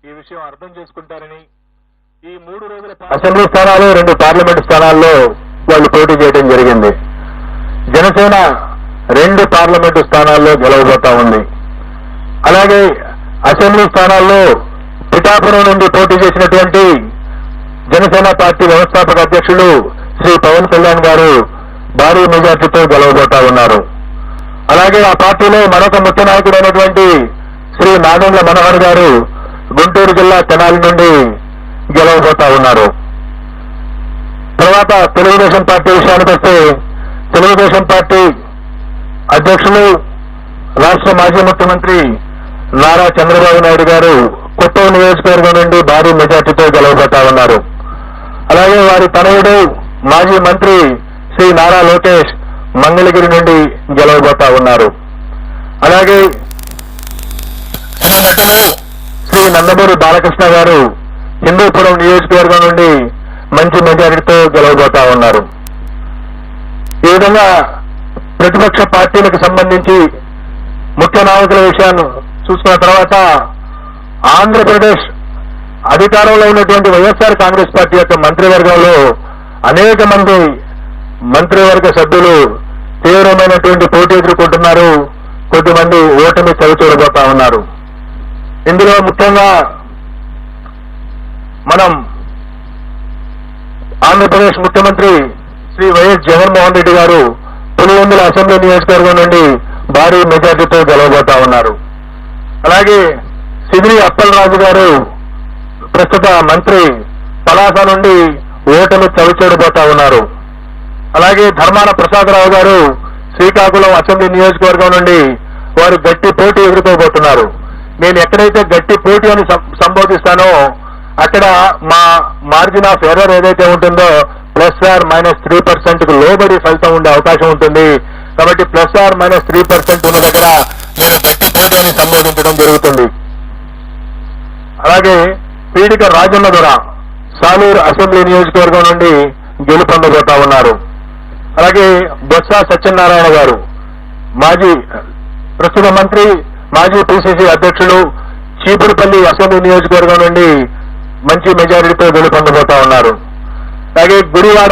ఈ విషయం అర్థం చేసుకుంటారని ఈ 3 రోజుల అసెంబ్లీ స్థానాలు 2 పార్లమెంటు స్థానాల్లో వాళ్ళు పోటీ చేయడం జరిగింది. జనసేన 2 పార్లమెంటు స్థానాల్లో గెలవబోతా ఉంది. అలాగే అసెంబ్లీ స్థానాల్లో పిఠాపురం నుండి పోటీ చేసినటువంటి జనసేన పార్టీ వ్యవస్థాపక అధ్యక్షులు శ్రీ పవన్ కళ్యాణ్ గారు భారీ మెజార్టీతో గెలవబోతా ఉన్నారు. అలాగే ఆ పార్టీలో మరొక ముఖ్య నాయకుడైనటువంటి శ్రీ నాదెండ్ల మనోహర్ గారు గుంటూరు జిల్లా తెనాలి నుండి గెలవబోతా ఉన్నారు. తర్వాత తెలుగుదేశం పార్టీ విషయానికి వస్తే తెలుగుదేశం పార్టీ అధ్యక్షులు రాష్ట్ర మాజీ ముఖ్యమంత్రి నారా చంద్రబాబు నాయుడు గారు కొత్తూరు నియోజకవర్గం నుండి భారీ మెజార్టీతో గెలవబోతా ఉన్నారు. అలాగే వారి తనయుడు మాజీ మంత్రి శ్రీ నారా లోకేష్ మంగళగిరి నుండి గెలవబోతా ఉన్నారు. అలాగే నటులు శ్రీ నందమూరి బాలకృష్ణ గారు హిందూపురం నియోజకవర్గం నుండి మంచి మెజారిటీతో గెలవబోతా ఉన్నారు. ఈ విధంగా ప్రతిపక్ష పార్టీలకు సంబంధించి ముఖ్య నాయకుల విషయాన్ని చూసుకున్న తర్వాత ఆంధ్రప్రదేశ్ అధికారంలో ఉన్నటువంటి వైఎస్ఆర్ కాంగ్రెస్ పార్టీ యొక్క మంత్రివర్గంలో అనేక మంది మంత్రివర్గ సభ్యులు తీవ్రమైనటువంటి పోటీ ఎదుర్కొంటున్నారు. కొద్దిమంది ఓటమి చవిచూడబోతా ఉన్నారు. ఇందులో ముఖ్యంగా మనం ఆంధ్రప్రదేశ్ ముఖ్యమంత్రి శ్రీ వైఎస్ జగన్మోహన్ రెడ్డి గారు పులివెందుల అసెంబ్లీ నియోజకవర్గం నుండి భారీ మెజార్టీతో గెలవబోతా ఉన్నారు. అలాగే సిదిరి అప్పలరాజు గారు ప్రస్తుత మంత్రి పలాస నుండి ఓటమి చవిచూడబోతా ఉన్నారు. అలాగే ధర్మాన ప్రసాదరావు గారు శ్రీకాకుళం అసెంబ్లీ నియోజకవర్గం నుండి వారు గట్టి పోటీ ఎదుర్కోబోతున్నారు. నేను ఎక్కడైతే గట్టి పోటీ అని సంబోధిస్తానో అక్కడ మా మార్జిన్ ఆఫ్ ఎర్రర్ ఏదైతే ఉంటుందో +/- 3% లోబడి ఫలితం ఉండే అవకాశం ఉంటుంది. కాబట్టి +/- 3% ఉన్న దగ్గర నేను గట్టి పోటీ అని సంబోధించడం జరుగుతుంది. అలాగే పీడిక రాజన్న దొర సాలూరు అసెంబ్లీ నియోజకవర్గం నుండి గెలుపొందబోతా ఉన్నారు. అలాగే బొత్స సత్యనారాయణ గారు ప్రస్తుత మంత్రి మాజీ పిసిసి అధ్యక్షులు చీపురుపల్లి అసెంబ్లీ నియోజకవర్గం నుండి మంచి మెజారిటీతో గెలుపొందబోతా ఉన్నారు. అలాగే గుడివాడ